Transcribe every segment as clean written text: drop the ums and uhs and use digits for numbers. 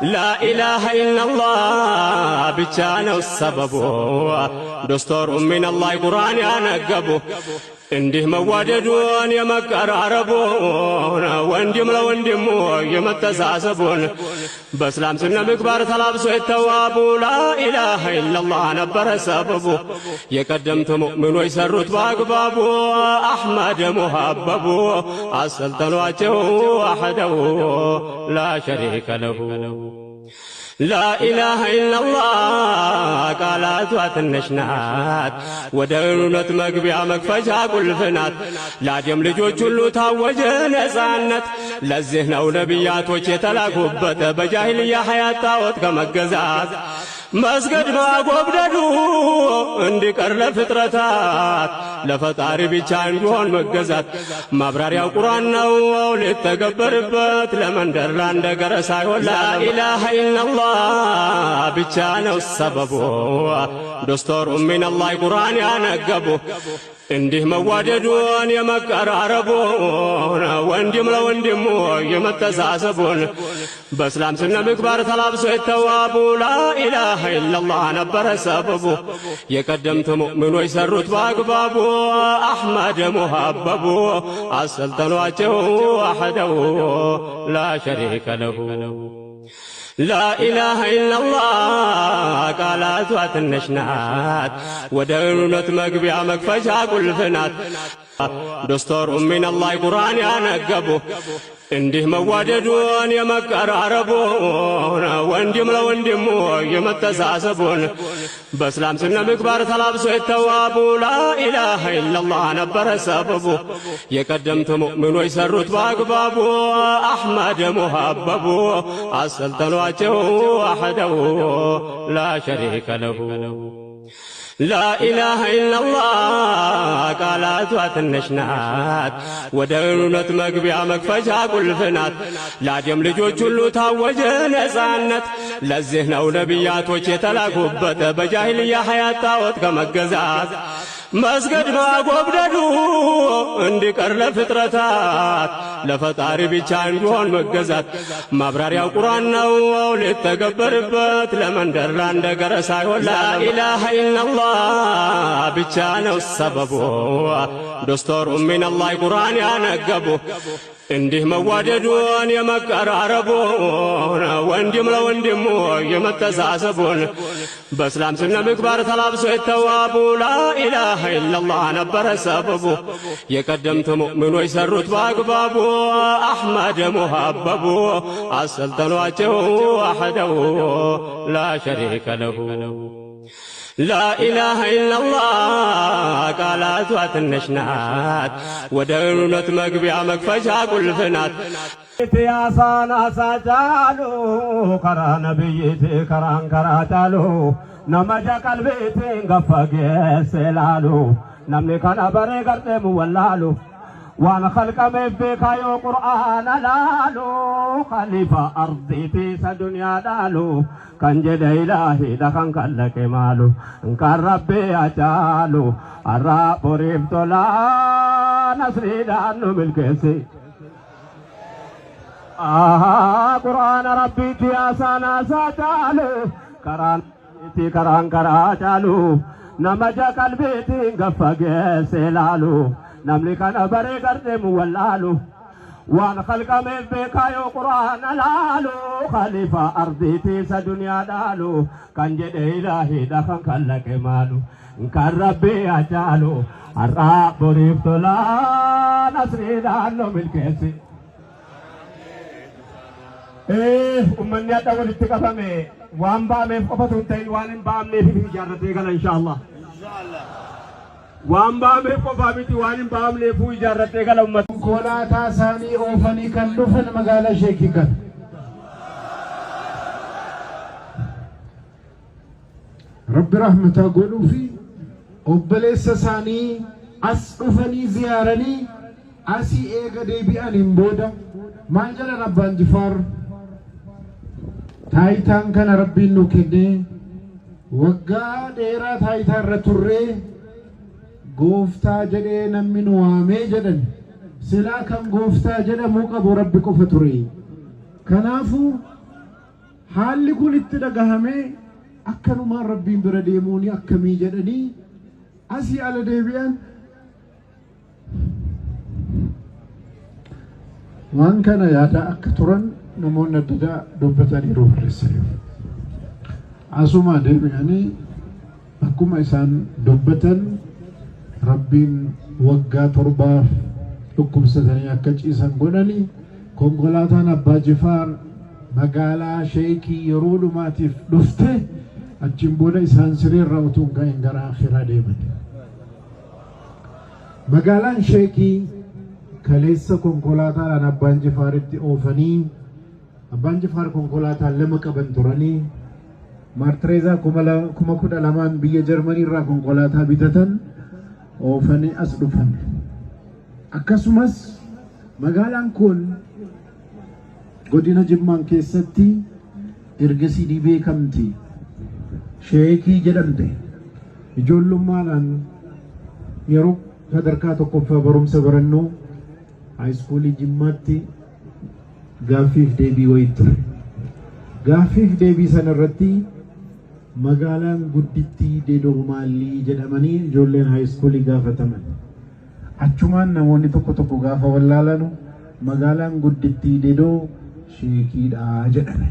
لا إله إلا الله بجانا السبب دستور من الله قرآن ينقبو እንዲህ መዋደዱን የመቀራረቡን ወንድም ለወንድሙ የመተሳሰቡን በእስላም ስነ ምግባር ተላብሶ የተዋቡ ላኢላሃ ኢላላህ ነበረ ሰበቡ የቀደምት ሙእሚኖች ሰሩት በአግባቡ አሕመድ ሙሐበቡ አሰልጠኗቸው አሐደው ላ ሸሪከ ለሁ لا إله إلا الله قالت واتنشنات ودرنت مقبيا مكفجا قلفنات لا ديم لجوج اللو تاوجه نسانت لزهنا ونبيات وچه تلاقبت بجاهلية حياة تاوت كمقزات مسجد ما قبددو اندكر لفطرتات لفطار بيچان بيون مقزات مبرار يا قرآن نو لتقبربت لمن درلان دقر سايو لا إله إلا الله بيچان السبب دستور من الله قرآن ينقبو እንዲህ መዋደዱን የመቀራረቡን ወንድም ለወንድሙ የመተሳሰቡን በእስላም ስነ ምግባር ተላብሶ የተዋቡ ላኢላሃ ኢላላህ ነበረ ሰበቡ የቀደምት ሙእሚኖች ሰሩት በአግባቡ አሕመድ ሙሐበቡ አሰልጠኗቸው አሐደው ላ ሸሪከ ለሁ لا إله إلا الله قالت واتنشنات ودرنت مقبيا مكفجا قلفنات دستور من الله قرآن ينقبو እንዲህ መዋደዱን የመቀራረቡን ወንድም ለወንድሙ የመተሳሰቡን በእስላም ስነ ምግባር ተላብሶ የተዋቡ ላኢላሃ ኢላላህ ነበረ ሰበቡ የቀደምት ሙእሚኖች ሰሩት በአግባቡ አሕመድ ሙሐበቡ አሰልጠኗቸው አሐደው ላ ሸሪከ ለሁ لا إله إلا الله قالت واتنشنات ودرنت مقبيا مكفجا قلفنات لا ديم لجوج اللو تاوجه نسانت لزهنا ونبيات وچه تلاقبت بجاهلية حياة تاوت كمقزات مسجد ما قبددو اندكر لفطرتات لفطار بيچان بيون مقزات مبرار يا قرآن نو لتقبربت لمن درلان دقر سايو لا إله إلا الله بيچان السبب دستور من الله قرآن ينقبو እንዲህ መዋደዱን የመቀራረቡን ወንድም ለወንድሙ የመተሳሰቡን በእስላም ስነ ምግባር ተላብሶ የተዋቡ ላኢላሃ ኢላላህ ነበረ ሰበቡ የቀደምት ሙእሚኖች ሰሩት በአግባቡ አሕመድ ሙሐበቡ አሰልጠኗቸው አሐደው ላ ሸሪከ ለሁ لا إله إلا الله قالت واتنشنات ودرنت مقبيا مكفجا قلفنات يا صانا سجالو كرا نبيتي كران كرا جالو نمجا قلبيتي غفق سلالو نمني كان بري قرتم ولالو وانا خلق مفيك يا قرآن لالو خليفة أرضي في دنيا دالو كان جد إلهي دخان كلك مالو انكار ربي أجالو الرب ريبت لا نسري دانو ملكسي قرآن ربي تياسانا ساتالو كران كراجالو نمجا قلبي تنقفق سلالو نملك نبري قردم ولالو وان خلق من بكايو قرآن لالو خليفة أرضي تيس دنيا دالو كان جد إلهي دخن كلك مالو كان ربي أجالو الرب ريفت لا نسري دانو ملكسي أمني أتاول اتقفمي وان بامي فقفتون تين وان بامي في جارتي قال إن شاء الله وان بامي قفابتي وان بامي في جارتي قال أمت كولا تاساني أوفني كاللفن مقالة شيكي كان رب رحمة قولوا في أبليس ساني أسقفني زيارني أسي إيغا ديبي أنين بودا مانجل ربان جفار تايتان كان ربي نوكيني وقا ديرا تايتان رتوري غوفتا جدي نمين وامي جدن سلا كان غوفتا جدي موقب ربي كفتوري كنافو haalli kun itti dhagahame akkanumaan rabbiin bira deemuuni akkamii jedhanii asii ala deebi'an waan kana yaada akka turan namoonni adda dubbataniiru barreessaniiru. Asuma deebi'anii akkuma isaan dubbatan rabbiin waggaa 7 dhukkubsatanii akka ciisan godhanii konkolaataan Abbaa Jifaar magaalaa Sheekii yeroo dhumaatiif dhufte achiin booda isaan sireerra utuu ga'een gara akhiraa deeman. Magaalaan Sheekii kaleessa konkolaataadhaan Abbaan Jifaaritti oofanii Abbaan Jifaar konkolaataan 2 qaban turanii Martireezaa 12,000 biyya Jarmanii irraa konkolaataa bitatan oofanii as dhufan. Akkasumas magaalaan kun godina Jimmaan keessatti ergasii beekamti. Sheekii jedhamte. Ijoollummaadhaan yeroo sadarkaa tokkoffaa barumsa barannoo haayiskuulii Jimmaatti gaaffiif deebii wayii ture. Gaaffiif deebii sana irratti magaalaan guddittii Dedoo Maalii jedhamanii ijoolleen haayiskuulii gaafataman. Achumaan namoonni tokko gaafa wallaalanu magaalaan guddittii Dedoo Sheekiidha jedhame.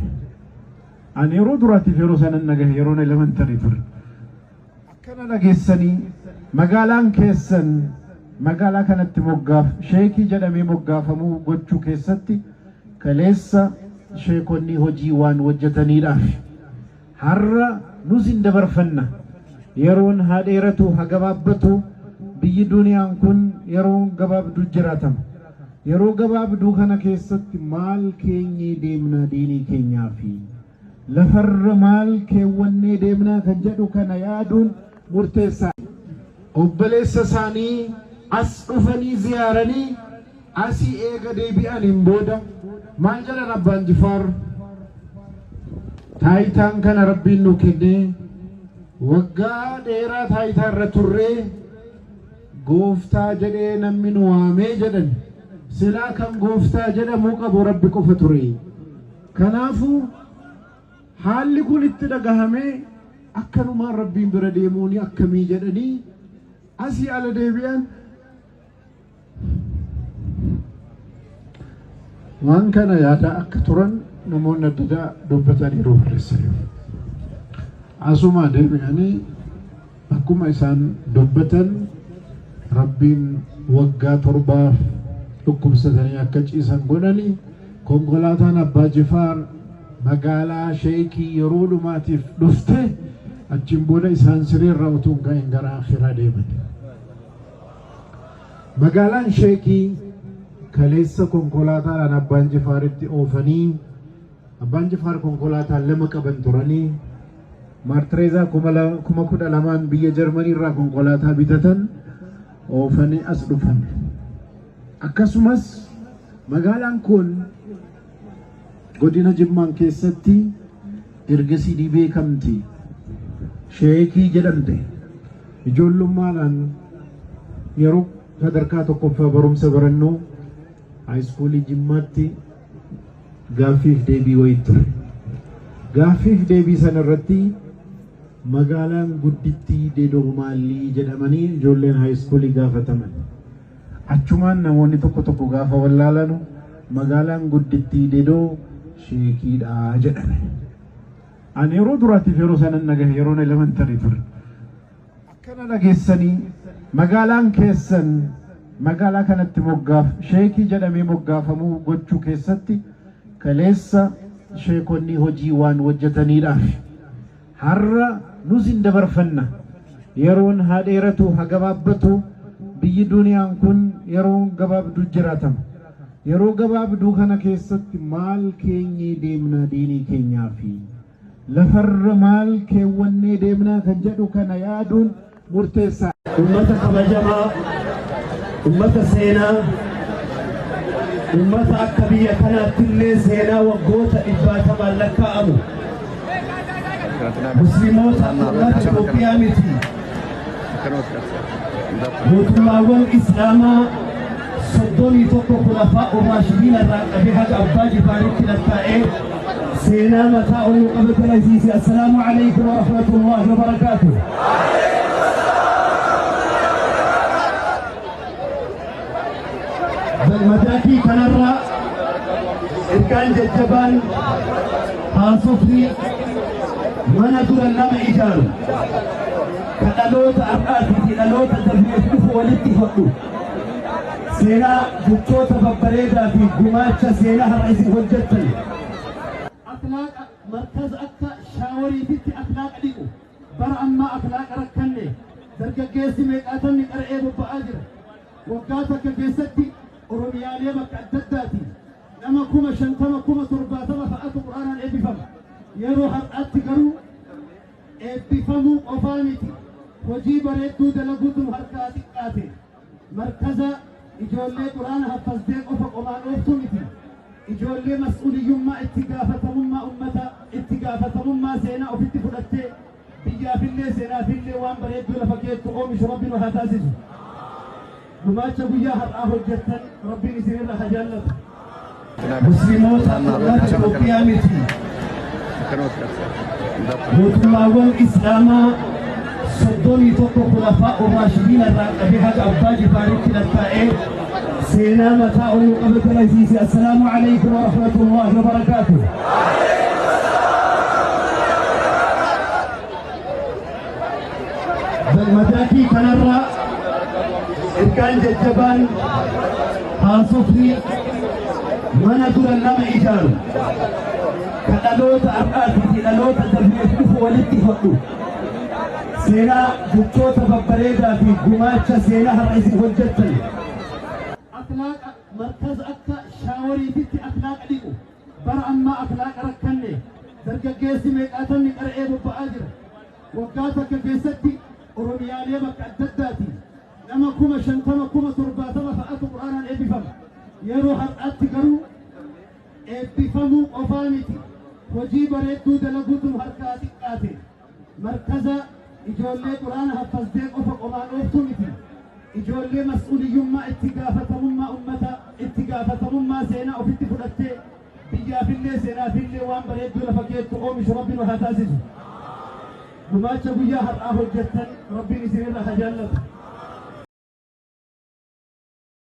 Ani yeroo duraatiif yeroo sanan nagahe yeroon elementarii ture. Akkana dhageessanii magaalaan keessan magaalaa kanatti moggaaf Sheekii jedhamee moggaafamuu gochuu keessatti kaleessa sheekonni hojii waan hojjetaniidhaaf har'a nus hin dabarfanna. Yeroon haa dheeratu haa gabaabbatu biyyi duniyaan kun yeroon gabaabduu jiraatama. Yeroo gabaabduu kana keessatti maal keenyee deemna diinii keenyaafi lafarra maal keewwannee deemna kan jedhu kana yaaduun murteessaa. Obboleessa isaanii as dhufanii ziyaaranii asii eega deebi'aniin booda maal jedhan Abbaan Jifaar taayitaan kana rabbiin nu kenne waggaa dheeraa taayitaa irra turree gooftaa jedhee namni nu waamee jedhan silaa kan gooftaa jedhamuu qabu rabbi qofa ture. Kanaafuu haalli kun itti dhagahame akkanumaan rabbiin bira deemuuni akkamii jedhanii asii ala deebi'an waan kana yaada akka turan namoonni adda dubbataniiru barreessaniiru. Asuma deebi'anii akkuma isaan dubbatan rabbiin waggaa 7 dhukkubsatanii akka ciisan godhanii konkolaataan Abbaa Jifaar magaalaa Sheekii yeroo dhumaatiif dhufte achiin booda isaan sireerra utuu ga'een gara akhiraa deeman. Magaalaan Sheekii kaleessa konkolaataadhaan Abbaan Jifaaritti oofanii Abbaan Jifaar konkolaataan 2 qaban turanii Martireezaa 12,000 biyya Jarmanii irraa konkolaataa bitatan oofanii as dhufan. Akkasumas magaalaan kun godina Jimmaan keessatti ergasii beekamti. Sheekii jedhamte. Ijoollummaadhaan yeroo sadarkaa tokkoffaa barumsa barannoo haayiskuulii Jimmaatti gaaffiif deebii wayii ture. Gaaffiif deebii sana irratti magaalaan guddittii Dedoo Maalii jedhamanii ijoolleen haayiskuulii gaafataman. Achumaan namoonni tokko gaafa wallaalanu magaalaan guddittii Dedoo Sheekiidha jedhame. Ani yeroo duraatiif yeroo sanan nagahe yeroon elementarii ture. Akkana dhageessanii magaalaan keessan magaalaa kanatti moggaaf Sheekii jedhamee moggaafamuu gochuu keessatti kaleessa sheekonni hojii waan hojjetaniidhaaf har'a nus hin dabarfanna. Yeroon haa dheeratu haa gabaabbatu biyyi duniyaan kun yeroon gabaabduu jiraatama. Yeroo gabaabduu kana keessatti maal keenyee deemna diinii keenyaafi lafarra maal keewwannee deemna kan jedhu kana yaaduun murteessaa. Ummata kabajamaa, ummata seenaa, ummata akka biyya kanaatti illee seenaa waggoota 100 lakkaa'amu. Musliimoota ummata Itoophiyaa miti. Mootummaawwan Islaamaa 31 khulafaa Raashidiin irraa qabee haga Abbaa Jifaaritti lakkaa'ee سينا متاع قبل العزيز. السلام عليكم ورحمة الله وبركاته. بالمداكي كنرى إركان ججبان هاسوفي منادور النام إيجار كدلوت أرقاتي كدلوت دبيوتف والاتفاقو سينا جبتوت ببريدا في قماتش سينا الرئيس وجدتني أخلاق مركز أكا شاوري تتي أخلاق ليكو بر أما أخلاق ركني درجة جيسي ميقاتني قرئيب بآجر وقاتك جيستي أورميالي مكعدداتي لما كوما شنتما كوما ترباتما فأتو قرآنا إبفم يروح أتقروا إبفمو قفامتي وجيب ريدو دلقوتم هركاتي قاتي مركزة إجولي قرآن حفظ ديك أفق وما نوفتمتي إجولي مسؤولي يما اتقافة مما أمتا اتقافة مما سينا وفت فلتي بيجا في اللي سينا في اللي وان بريدو لفكيت تقوم شربين وهتازيزو نماتشا بيا هرآه الجتن ربي نسير الله جلت مسلموت الله وقيامتي موتماوان إسلاما صدوني توقو خلفاء الراشدين الراقبي حق أباجي فاريك للتائي سينا متاع قبل العزيز. السلام عليكم ورحمة الله وبركاته. بالمداكي كنرى إركان ججبان هاسوفي منادور النام إيجار كدلوت أرقاتي كدلوت دبيوتف والاتفاقو سينا جبتوت ببريدا في قماتش سينا الرئيس وجدتني أخلاق مركز أكا شاوري تتي أخلاق ليكو بر أما أخلاق ركني درجة جيسي ميقاتني قرئيب بآجر وقاتك جيستي أورميالي مكعدداتي لما كوما شنتما كوما ترباتما فأتو قرآنا إبفم يروح أتقروا إبفمو قفامتي وجيب ريدو دلقوتم هركاتي قاتي مركزة إجولي قرآن حفظ ديك أفق وما نوفتمتي إجولي مسؤولي يما اتقافة مما أمتا اتقافة مما سينا وفت فلتي بيجا في اللي سينا في اللي وان بريدو لفكيت تقوم شربين وهتازيزو نماتشا بيا هرآه الجتن ربي نسير الله جلت